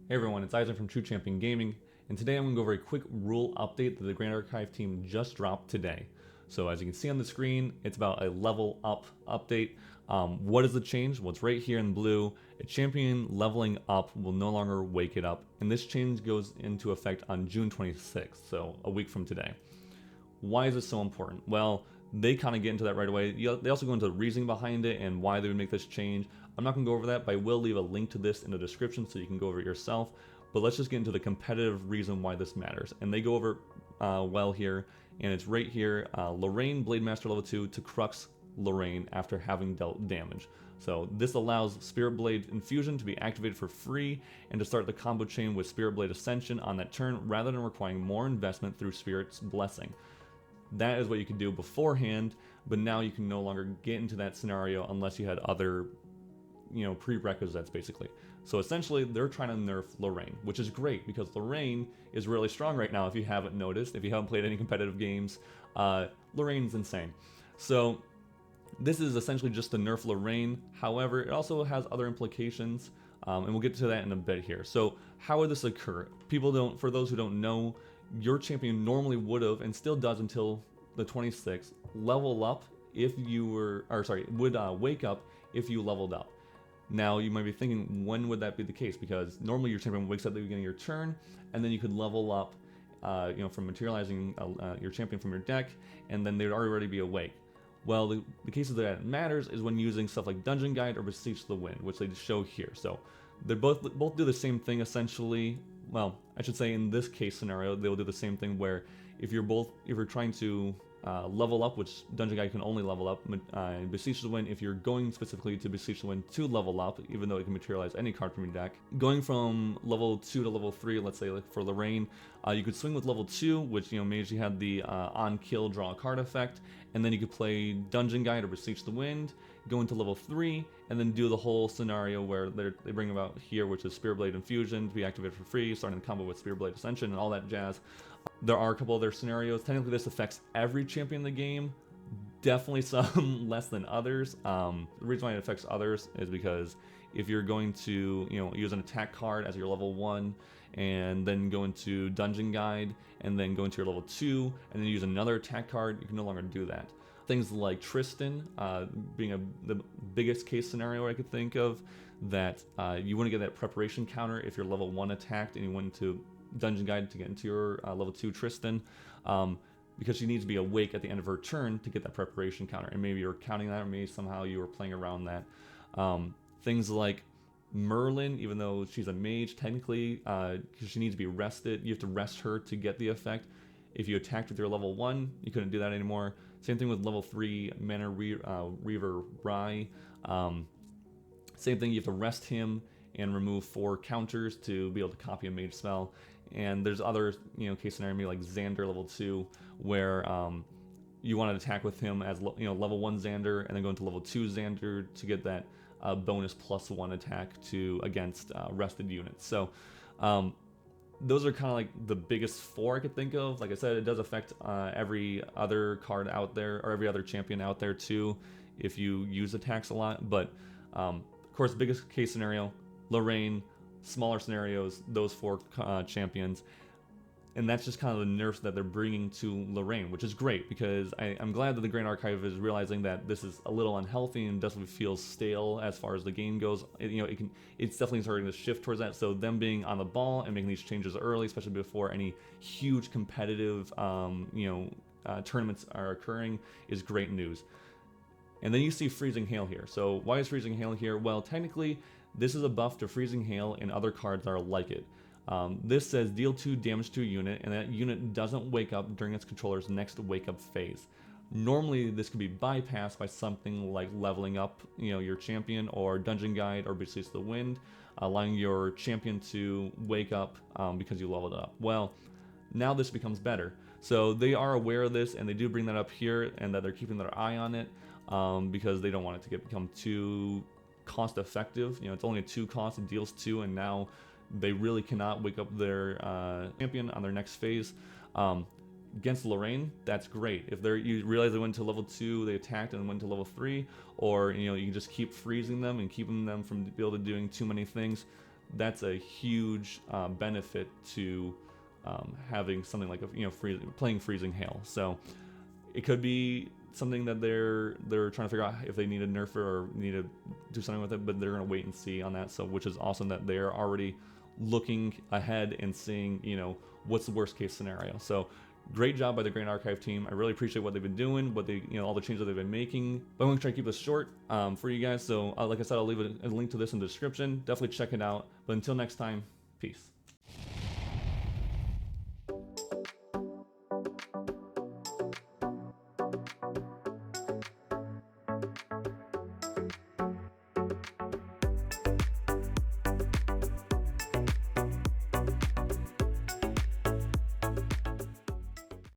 Hey everyone, it's Isaac from True Champion Gaming, and today I'm going to go over a quick rule update that the Grand Archive team just dropped today. So as you can see on the screen, it's about a level up update. What is the change? Well, it's right here in blue. A champion leveling up will no longer wake it up, and this change goes into effect on June 26th, so a week from today. Why is this so important? Well, they kind of get into that right away. They also go into the reasoning behind it and why they would make this change. I'm not going to go over that, but I will leave a link to this in the description so you can go over it yourself. But let's just get into the competitive reason why this matters. And they go over well here, and it's right here. Lorraine Blade Master level 2 to Crux Lorraine after having dealt damage. So this allows Spirit Blade Infusion to be activated for free and to start the combo chain with Spirit Blade Ascension on that turn rather than requiring more investment through Spirit's Blessing. That is what you could do beforehand, but now you can no longer get into that scenario unless you had other, prerequisites basically. So essentially, they're trying to nerf Lorraine, which is great because Lorraine is really strong right now. If you haven't noticed, if you haven't played any competitive games, Lorraine's insane. So this is essentially just to nerf Lorraine. However, it also has other implications, and we'll get to that in a bit here. So how would this occur? For those who don't know, your champion normally would have, and still does until the 26th, level up if you were, would wake up if you leveled up. Now you might be thinking, when would that be the case? Because normally your champion wakes up at the beginning of your turn, and then you could level up, from materializing your champion from your deck, and then they would already be awake. Well, the cases that matters is when using stuff like Dungeon Guide or Beseech the Wind, which they show here. So they both do the same thing essentially. Well, I should say in this case scenario, they will do the same thing where if you're trying to level up, which Dungeon Guide can only level up, Beseech the Wind, if you're going specifically to Beseech the Wind to level up, even though it can materialize any card from your deck, going from level 2 to level 3, let's say like for Lorraine, you could swing with level 2, which made you had the on kill draw a card effect, and then you could play Dungeon Guide or Beseech the Wind, go into level 3, and then do the whole scenario where they bring about here, which is Spirit Blade Infusion to be activated for free, starting the combo with Spirit Blade Ascension and all that jazz. There are a couple other scenarios. Technically, this affects every champion in the game. Definitely some less than others. The reason why it affects others is because if you're going to, use an attack card as your level 1, and then go into Dungeon Guide, and then go into your level 2, and then use another attack card, you can no longer do that. Things like Tristan being the biggest case scenario I could think of, that you want to get that preparation counter if you're level 1 attacked and you went into Dungeon Guide to get into your level 2 Tristan, because she needs to be awake at the end of her turn to get that preparation counter, and maybe you're counting that, or maybe somehow you were playing around that. Things like Merlin, even though she's a mage, technically, because she needs to be rested, you have to rest her to get the effect. If you attacked with your level 1, you couldn't do that anymore. Same thing with level 3 Mana Reaver Rye. Same thing, you have to rest him and remove 4 counters to be able to copy a mage spell. And there's other, case scenario, maybe like Xander level 2, where you want to attack with him as level 1 Xander, and then go into level 2 Xander to get that bonus +1 attack against rested units. So those are kind of like the biggest 4 I could think of. Like I said, it does affect every other card out there, or every other champion out there too, if you use attacks a lot. But of course, biggest case scenario, Lorraine. Smaller scenarios, those 4 champions. And that's just kind of the nerfs that they're bringing to Lorraine, which is great, because I'm glad that the Grand Archive is realizing that this is a little unhealthy and definitely feels stale as far as the game goes. It's definitely starting to shift towards that. So them being on the ball and making these changes early, especially before any huge competitive tournaments are occurring, is great news. And then you see Freezing Hail here. So why is Freezing Hail here? Well, technically, this is a buff to Freezing Hail and other cards that are like it. This says deal 2 damage to a unit, and that unit doesn't wake up during its controller's next wake up phase. Normally, this could be bypassed by something like leveling up, your champion, or Dungeon Guide, or Beseech the Wind, allowing your champion to wake up because you leveled up. Well, now this becomes better. So they are aware of this, and they do bring that up here, and that they're keeping their eye on it, because they don't want it to become too cost effective. It's only a 2 cost, it deals 2, and now they really cannot wake up their champion on their next phase. Against Lorraine, that's great. If you realize they went to level 2, they attacked and went to level 3, or you can just keep freezing them and keeping them from be able to doing too many things, that's a huge benefit to having something like playing Freezing Hail. So it could be something that they're trying to figure out if they need to nerf it or need to do something with it, but they're going to wait and see on that. So which is awesome that they're already looking ahead and seeing, what's the worst case scenario. So great job by the Grand Archive team. I really appreciate what they've been doing, what they, all the changes that they've been making. But I'm going to try to keep this short for you guys. So like I said, I'll leave a link to this in the description. Definitely check it out. But until next time, peace.